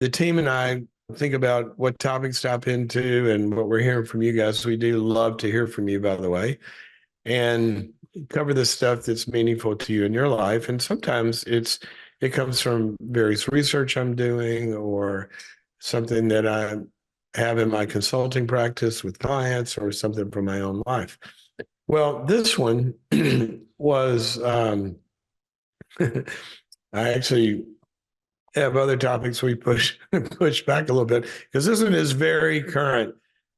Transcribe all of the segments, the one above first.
the team and I think about what topics to hop into and what we're hearing from you guys. We do love to hear from you, by the way, and cover the stuff that's meaningful to you in your life. And sometimes it comes from various research I'm doing or something that I have in my consulting practice with clients or something from my own life. Well, this one was I actually have other topics we push back a little bit because this one is very current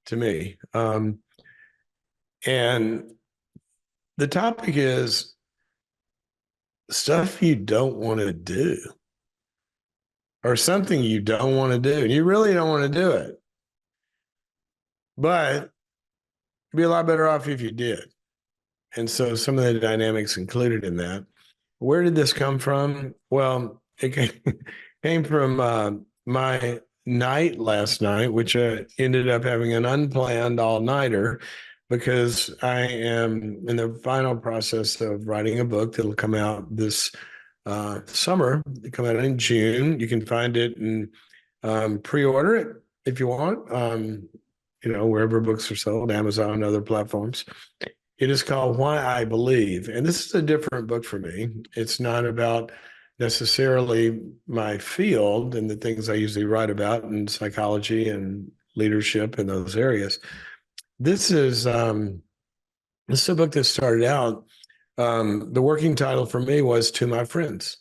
to me. And the topic is stuff you don't want to do or something you don't want to do. And you really don't want to do it. But you'd be a lot better off if you did. And so some of the dynamics included in that. Where did this come from? Well, it came from my night last night, which ended up having an unplanned all-nighter because I am in the final process of writing a book that'll come out this summer. It'll come out in June. You can find it and pre-order it if you want, wherever books are sold, Amazon, other platforms. It is called Why I Believe. And this is a different book for me. It's not about necessarily my field and the things I usually write about in psychology and leadership in those areas. This is a book that started out. The working title for me was To My Friends.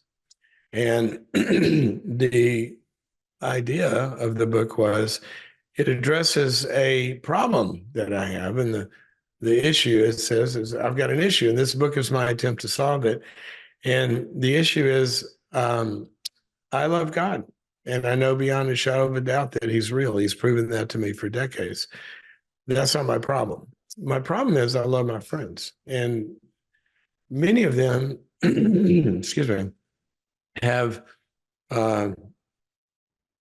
And the idea of the book was it addresses a problem that I have. And the issue, it says, is I've got an issue, and this book is my attempt to solve it. And the issue is I love God, and I know beyond a shadow of a doubt that he's real. He's proven that to me for decades. That's not my problem. My problem is I love my friends, and many of them, excuse me, have no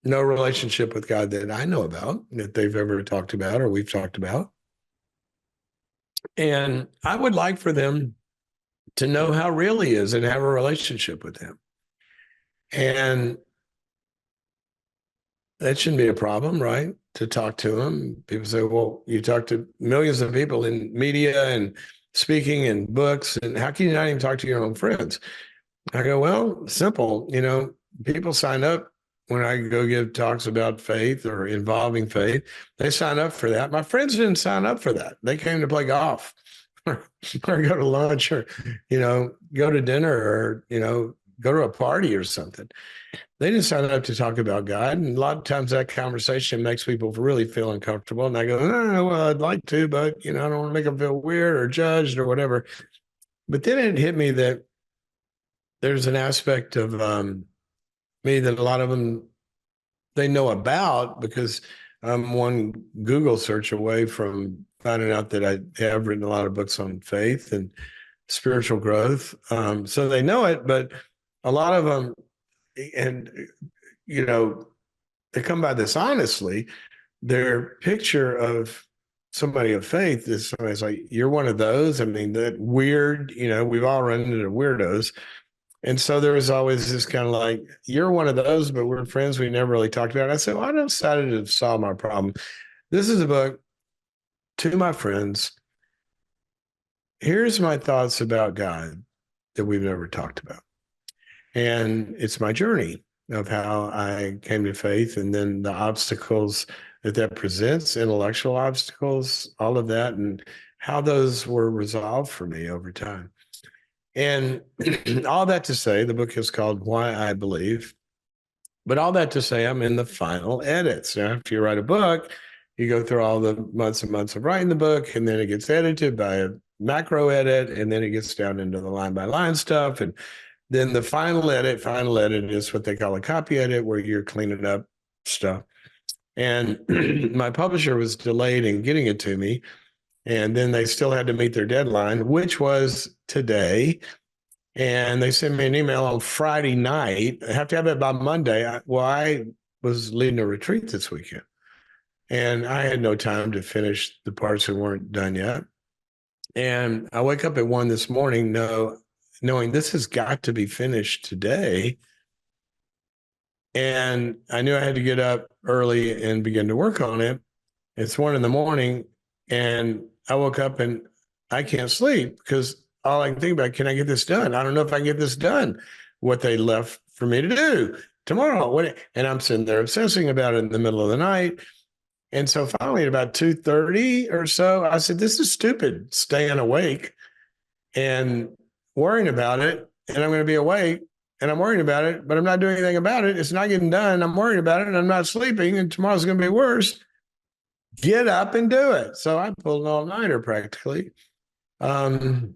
relationship with God that I know about, that they've ever talked about or we've talked about. And I would like for them to know how real he is and have a relationship with him. And that shouldn't be a problem, right? To talk to him. People say, well, you talk to millions of people in media and speaking and books, and how can you not even talk to your own friends? I go, well, simple. People sign up when I go give talks about faith or involving faith. They sign up for that. My friends didn't sign up for that. They came to play golf or go to lunch or, go to dinner or, go to a party or something. They didn't sign up to talk about God. And a lot of times that conversation makes people really feel uncomfortable. And I go, oh, well, I'd like to, but, I don't want to make them feel weird or judged or whatever. But then it hit me that there's an aspect of me that a lot of them, they know about because I'm one Google search away from finding out that I have written a lot of books on faith and spiritual growth. So they know it, but a lot of them, and, they come by this honestly, their picture of somebody of faith is somebody's like, you're one of those. I mean, that weird, we've all run into weirdos. And so there was always this kind of like, you're one of those, but we're friends. We never really talked about it. I said, well, I decided to solve my problem. This is a book to my friends. Here's my thoughts about God that we've never talked about. And it's my journey of how I came to faith and then the obstacles that presents, intellectual obstacles, all of that, and how those were resolved for me over time. And all that to say, the book is called Why I Believe. But all that to say, I'm in the final edits. Now, after you write a book, you go through all the months and months of writing the book, and then it gets edited by a macro edit, and then it gets down into the line by line stuff. And then the final edit is what they call a copy edit, where you're cleaning up stuff. And my publisher was delayed in getting it to me. And then they still had to meet their deadline, which was today. And they sent me an email on Friday night. I have to have it by Monday. I was leading a retreat this weekend, and I had no time to finish the parts that weren't done yet. And I wake up at 1 this morning, knowing this has got to be finished today. And I knew I had to get up early and begin to work on it. It's 1 a.m. and I woke up and I can't sleep because all I can think about, can I get this done? I don't know if I can get this done. What they left for me to do tomorrow. And I'm sitting there obsessing about it in the middle of the night. And so finally at about 2:30 or so, I said, this is stupid, staying awake and worrying about it. And I'm going to be awake and I'm worrying about it, but I'm not doing anything about it. It's not getting done. I'm worried about it and I'm not sleeping and tomorrow's going to be worse. Get up and do it. So I pulled an all-nighter practically. And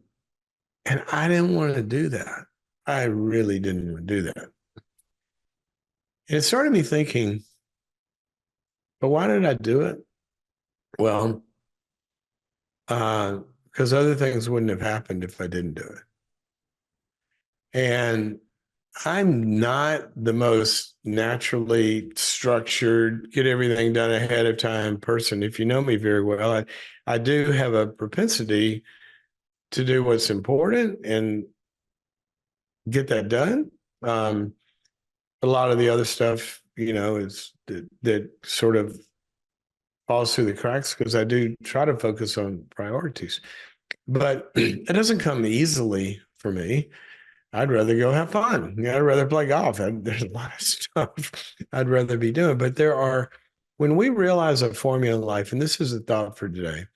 I didn't want to do that. I really didn't want to do that. And it started me thinking, but why did I do it? Well, because other things wouldn't have happened if I didn't do it. And I'm not the most naturally structured, get everything done ahead of time person. If you know me very well, I do have a propensity to do what's important and get that done. A lot of the other stuff, is that sort of falls through the cracks because I do try to focus on priorities. But it doesn't come easily for me. I'd rather go have fun. I'd rather play golf. There's a lot of stuff I'd rather be doing. But when we realize a formula in life, and this is a thought for today,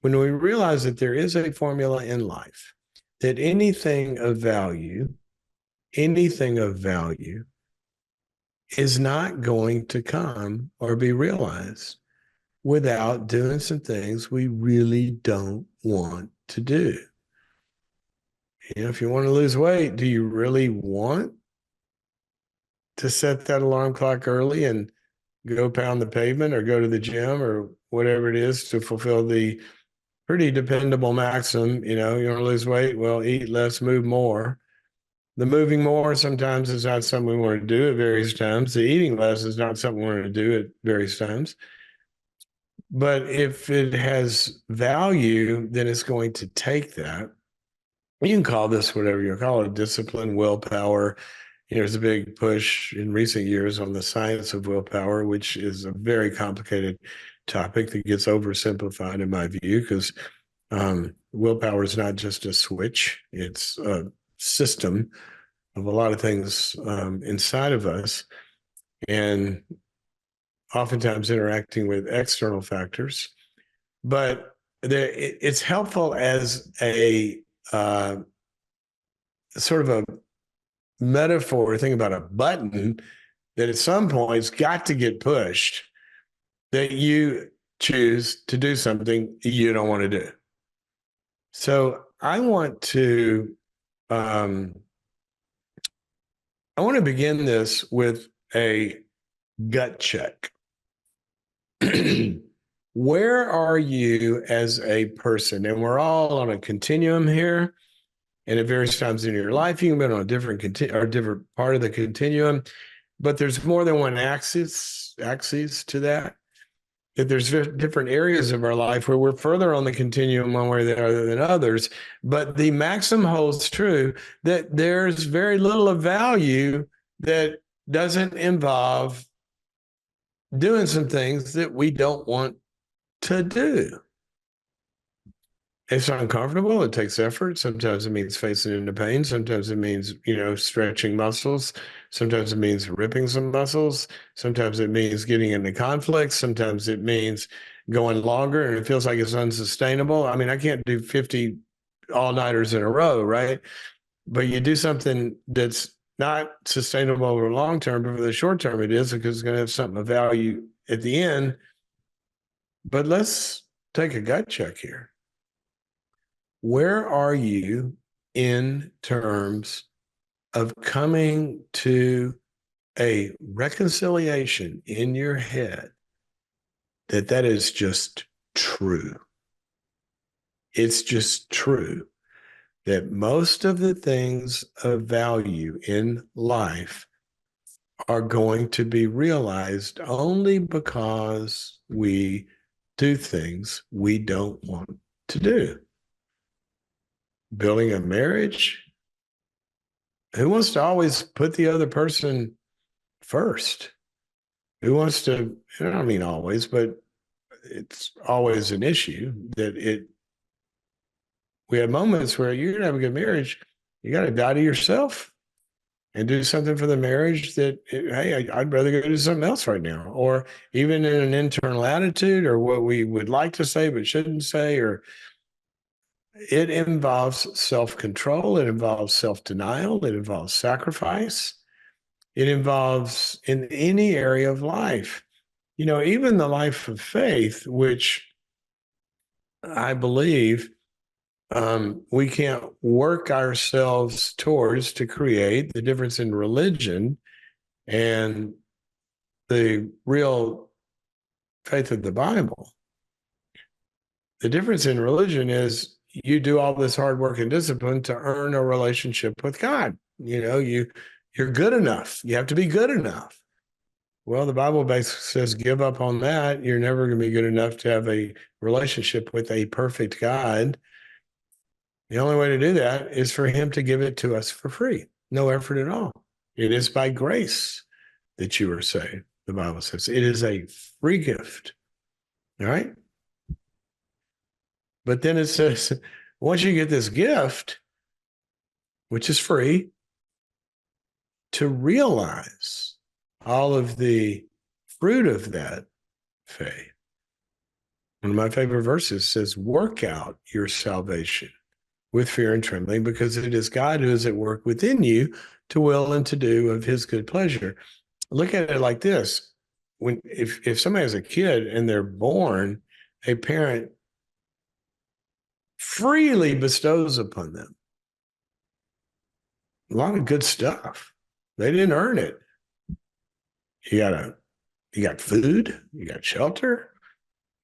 when we realize that there is a formula in life, that anything of value is not going to come or be realized without doing some things we really don't want to do. If you want to lose weight, do you really want to set that alarm clock early and go pound the pavement or go to the gym or whatever it is to fulfill the pretty dependable maxim? You want to lose weight? Well, eat less, move more. The moving more sometimes is not something we want to do at various times. The eating less is not something we want to do at various times. But if it has value, then it's going to take that. You can call this whatever you call it, discipline, willpower. There's a big push in recent years on the science of willpower, which is a very complicated topic that gets oversimplified in my view, because willpower is not just a switch. It's a system of a lot of things inside of us, and oftentimes interacting with external factors. But it's helpful as a sort of a metaphor, think about a button that at some point's got to get pushed, that you choose to do something you don't want to do. So I want to begin this with a gut check. Where are you as a person? And we're all on a continuum here. And at various times in your life, you can be on a different part of the continuum, but there's more than one axis to that. That there's different areas of our life where we're further on the continuum one way or the other than others. But the maxim holds true that there's very little of value that doesn't involve doing some things that we don't want to do. It's uncomfortable. It takes effort. Sometimes it means facing into pain. Sometimes it means, stretching muscles. Sometimes it means ripping some muscles. Sometimes it means getting into conflicts. Sometimes it means going longer and it feels like it's unsustainable. I mean, I can't do 50 all-nighters in a row, right? But you do something that's not sustainable over the long term, but for the short term it is, because it's going to have something of value at the end. But let's take a gut check here. Where are you in terms of coming to a reconciliation in your head that is just true? It's just true that most of the things of value in life are going to be realized only because we do things we don't want to do. Building a marriage, who wants to always put the other person first? Who wants to, I don't mean always, but it's always an issue that we have moments where you're going to have a good marriage. You got to die to yourself and do something for the marriage that, hey, I'd rather go do something else right now. Or even in an internal attitude or what we would like to say but shouldn't say, or it involves self-control. It involves self-denial. It involves sacrifice. It involves in any area of life. Even the life of faith, which I believe we can't work ourselves towards to create the difference in religion and the real faith of the Bible. The difference in religion is you do all this hard work and discipline to earn a relationship with God. You're good enough. You have to be good enough. Well, the Bible basically says give up on that. You're never going to be good enough to have a relationship with a perfect God. The only way to do that is for him to give it to us for free. No effort at all. It is by grace that you are saved. The Bible says it is a free gift. All right. But then it says, once you get this gift, which is free, to realize all of the fruit of that faith. One of my favorite verses says, work out your salvation with fear and trembling, because it is God who is at work within you to will and to do of his good pleasure. Look at it like this. If somebody has a kid and they're born, a parent freely bestows upon them a lot of good stuff. They didn't earn it. You got food, you got shelter,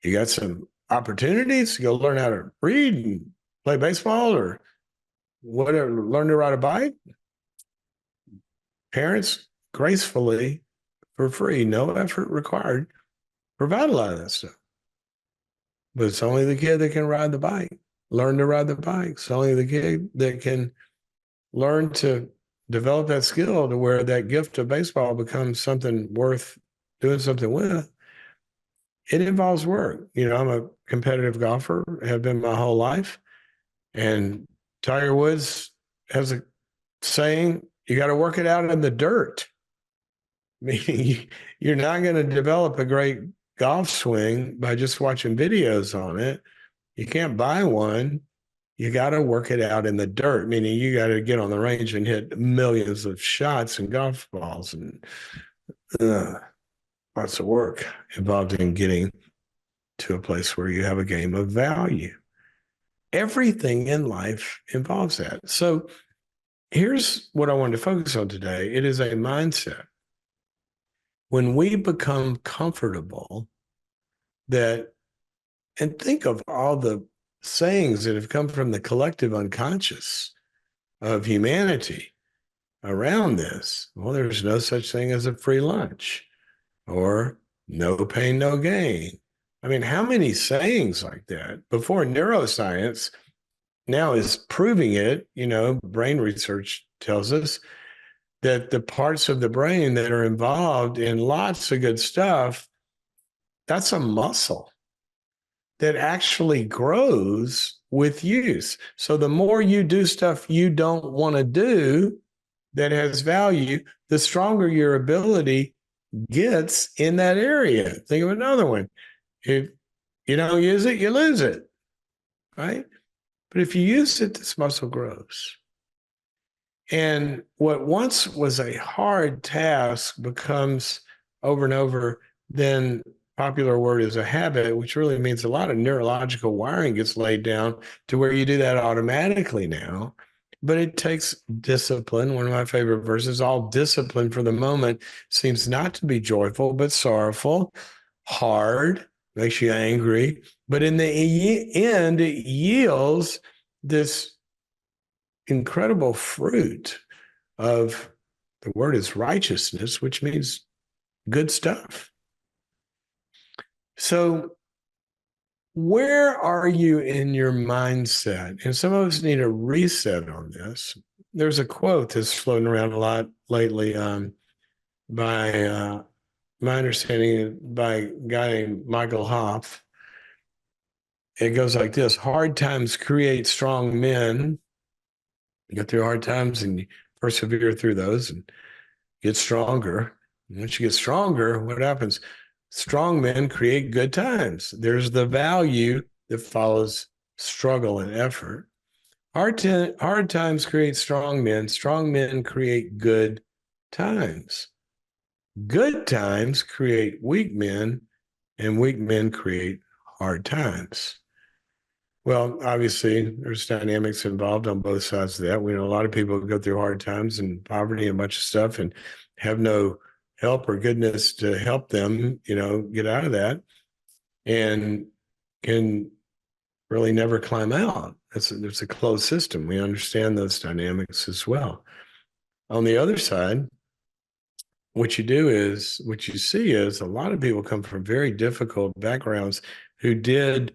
you got some opportunities to go learn how to read and play baseball or whatever, learn to ride a bike. Parents gracefully, for free, no effort required, provide a lot of that stuff. But it's only the kid that can ride the bike, learn to ride the bike. It's only the kid that can learn to develop that skill to where that gift of baseball becomes something worth doing something with. It involves work. I'm a competitive golfer, have been my whole life. And Tiger Woods has a saying, you got to work it out in the dirt. Meaning you're not going to develop a great golf swing by just watching videos on it. You can't buy one. You got to work it out in the dirt, meaning you got to get on the range and hit millions of shots and golf balls, and lots of work involved in getting to a place where you have a game of value. Everything in life involves that. So here's what I wanted to focus on today. It is a mindset. When we become comfortable that, and think of all the sayings that have come from the collective unconscious of humanity around this. Well, there's no such thing as a free lunch, or no pain, no gain. I mean, how many sayings like that? Before neuroscience now is proving it, brain research tells us that the parts of the brain that are involved in lots of good stuff, that's a muscle that actually grows with use. So the more you do stuff you don't want to do that has value, the stronger your ability gets in that area. Think of another one. If you don't use it, you lose it, right? But if you use it, this muscle grows. And what once was a hard task becomes over and over, then popular word is a habit, which really means a lot of neurological wiring gets laid down to where you do that automatically now. But it takes discipline. One of my favorite verses, all discipline for the moment seems not to be joyful, but sorrowful, hard, makes you angry. But in the end, it yields this incredible fruit of, the word is righteousness, which means good stuff. So where are you in your mindset? And some of us need a reset on this. There's a quote that's floating around a lot lately. by my understanding by a guy named Michael Hoff. It goes like this: hard times create strong men. You go through hard times and you persevere through those and get stronger. And once you get stronger, what happens? Strong men create good times. There's the value that follows struggle and effort. Hard times create strong men. Strong men create good times. Good times create weak men, and weak men create hard times. Well, obviously, there's dynamics involved on both sides of that. We know a lot of people go through hard times and poverty and a bunch of stuff and have no help or goodness to help them, get out of that, and can really never climb out. There's a closed system. We understand those dynamics as well. On the other side, what you see is a lot of people come from very difficult backgrounds who did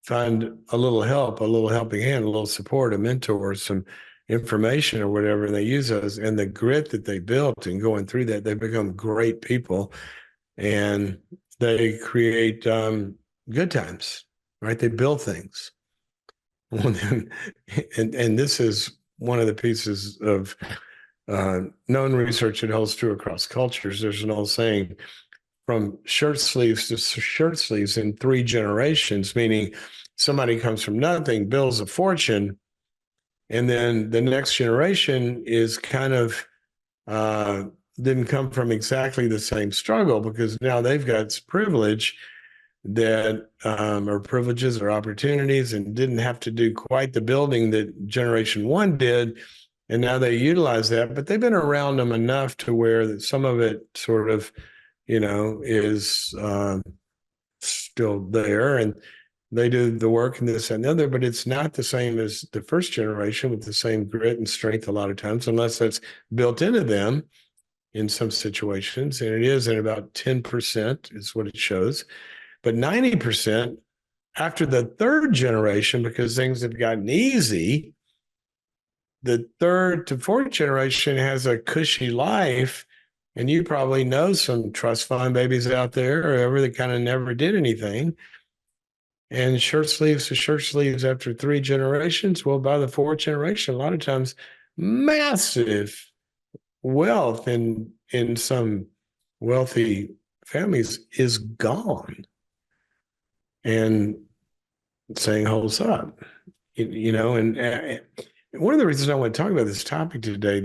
find a little help, a little helping hand, a little support, a mentor, some information or whatever, and they use those, and the grit that they built in going through that, they become great people, and they create good times, right? They build things. And this is one of the pieces of known research that holds true across cultures. There's an old saying, from shirt sleeves to shirt sleeves in 3 generations, meaning somebody comes from nothing, builds a fortune, and then the next generation is kind of didn't come from exactly the same struggle, because now they've got privilege that or privileges or opportunities, and didn't have to do quite the building that generation 1 did. And now they utilize that, but they've been around them enough to where that some of it sort of, is still there, and they do the work and this and the other, but it's not the same as the first generation with the same grit and strength a lot of times, unless that's built into them in some situations. And it is in about 10% is what it shows. But 90% after the third generation, because things have gotten easy, the third to fourth generation has a cushy life. And you probably know some trust fund babies out there or whoever that kind of never did anything. And shirt sleeves to shirt sleeves after 3 generations. Well, by the 4th generation, a lot of times, massive wealth in some wealthy families is gone. And saying holds up, and one of the reasons I want to talk about this topic today,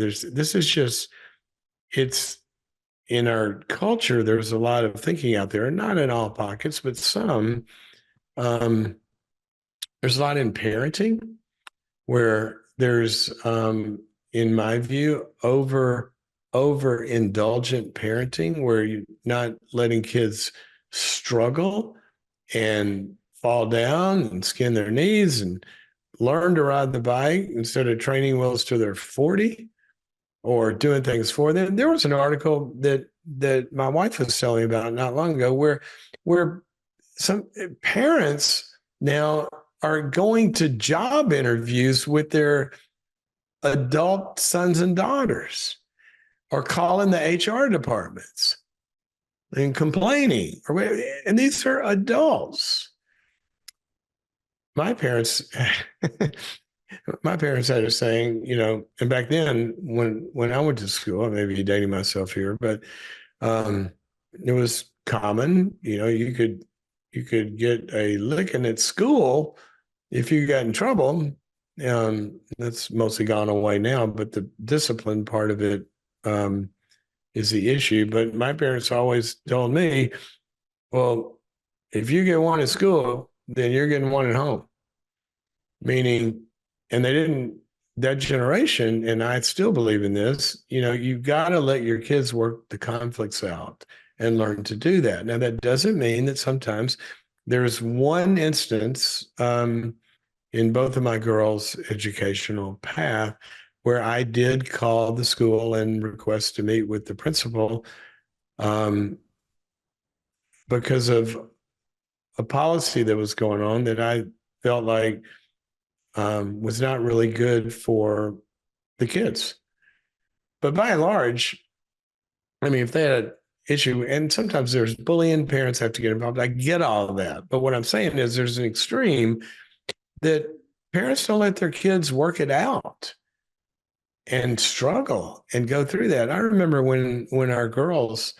it's in our culture, there's a lot of thinking out there, not in all pockets, but some. There's a lot in parenting where there's, in my view, overindulgent parenting, where you're not letting kids struggle and fall down and skin their knees and learn to ride the bike instead of training wheels till they're 40 or doing things for them. There was an article that my wife was telling me about not long ago where some parents now are going to job interviews with their adult sons and daughters, or calling the HR departments and complaining, and these are adults. My parents had a saying, and back then when I went to school, I may be dating myself here, but it was common, you could get a licking at school if you got in trouble. That's mostly gone away now, but the discipline part of it is the issue. But my parents always told me, well, if you get one at school, then you're getting one at home. Meaning, and they didn't, that generation, and I still believe in this, you've got to let your kids work the conflicts out and learn to do that. Now, that doesn't mean that sometimes there's one instance in both of my girls' educational path where I did call the school and request to meet with the principal because of a policy that was going on that I felt like was not really good for the kids. But by and large, I mean, if they had an issue, and sometimes there's bullying, parents have to get involved. I get all of that. But what I'm saying is there's an extreme that parents don't let their kids work it out and struggle and go through that. I remember when our girls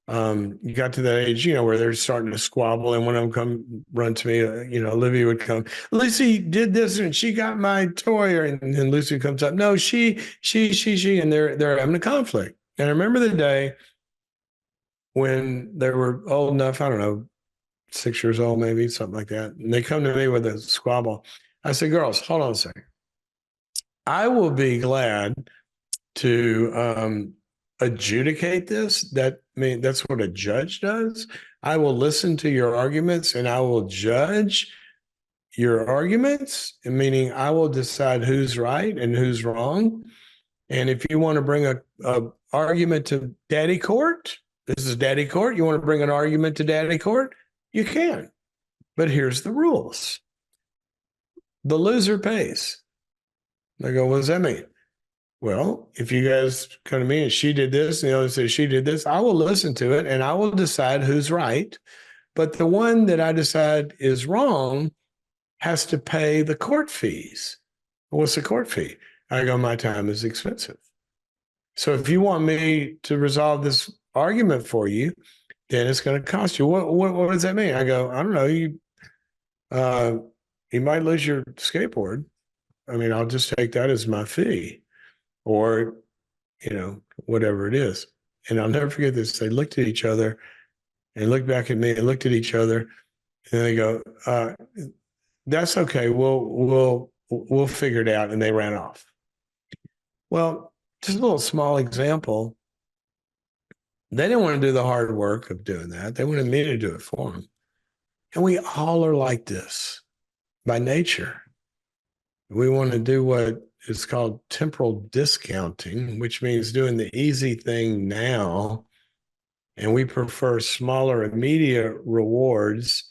got to that age, where they're starting to squabble, and one of them come run to me, Olivia would come, Lucy did this and she got my toy, and then Lucy comes up, no, she, and they're having a conflict. And I remember the day when they were old enough, I don't know, 6 years old, maybe something like that. And they come to me with a squabble. I said, girls, hold on a second. I will be glad to adjudicate this. That's what a judge does. I will listen to your arguments and I will judge your arguments, meaning I will decide who's right and who's wrong. And if you want to bring a argument to daddy court, this is daddy court. You want to bring an argument to daddy court? You can. But here's the rules. The loser pays. They go, what does that mean? Well, if you guys come to me and she did this, and the other says she did this, I will listen to it and I will decide who's right. But the one that I decide is wrong has to pay the court fees. What's the court fee? I go, my time is expensive. So if you want me to resolve this argument for you, then it's going to cost you. What does that mean? I go, I don't know. You might lose your skateboard. I mean, I'll just take that as my fee, or, whatever it is. And I'll never forget this. They looked at each other and looked back at me and looked at each other, and they go, that's okay. We'll figure it out. And they ran off. Well, just a little small example. They didn't want to do the hard work of doing that. They wanted me to do it for them. And we all are like this by nature. We want to do what is called temporal discounting, which means doing the easy thing now. And we prefer smaller immediate rewards,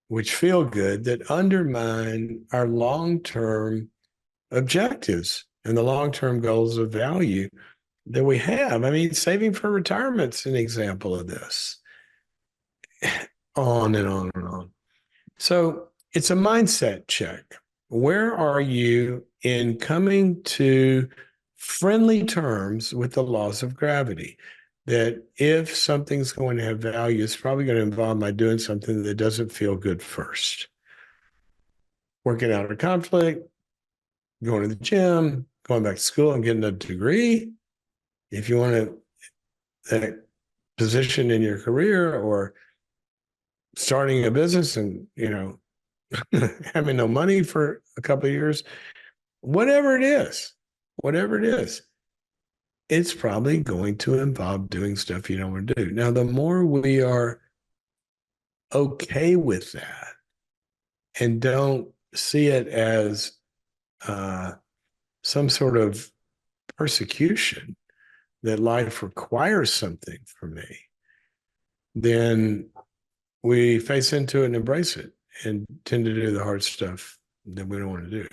which feel good, that undermine our long-term objectives and the long-term goals of value that we have. I mean, saving for retirement's an example of this. On and on and on. So it's a mindset check. Where are you in coming to friendly terms with the laws of gravity? That if something's going to have value, it's probably going to involve my doing something that doesn't feel good first. Working out a conflict, going to the gym, going back to school and getting a degree. If you want that position in your career, or starting a business and, having no money for a couple of years, whatever it is, it's probably going to involve doing stuff you don't want to do. Now, the more we are okay with that and don't see it as some sort of persecution that life requires something from me, then we face into it and embrace it and tend to do the hard stuff that we don't want to do.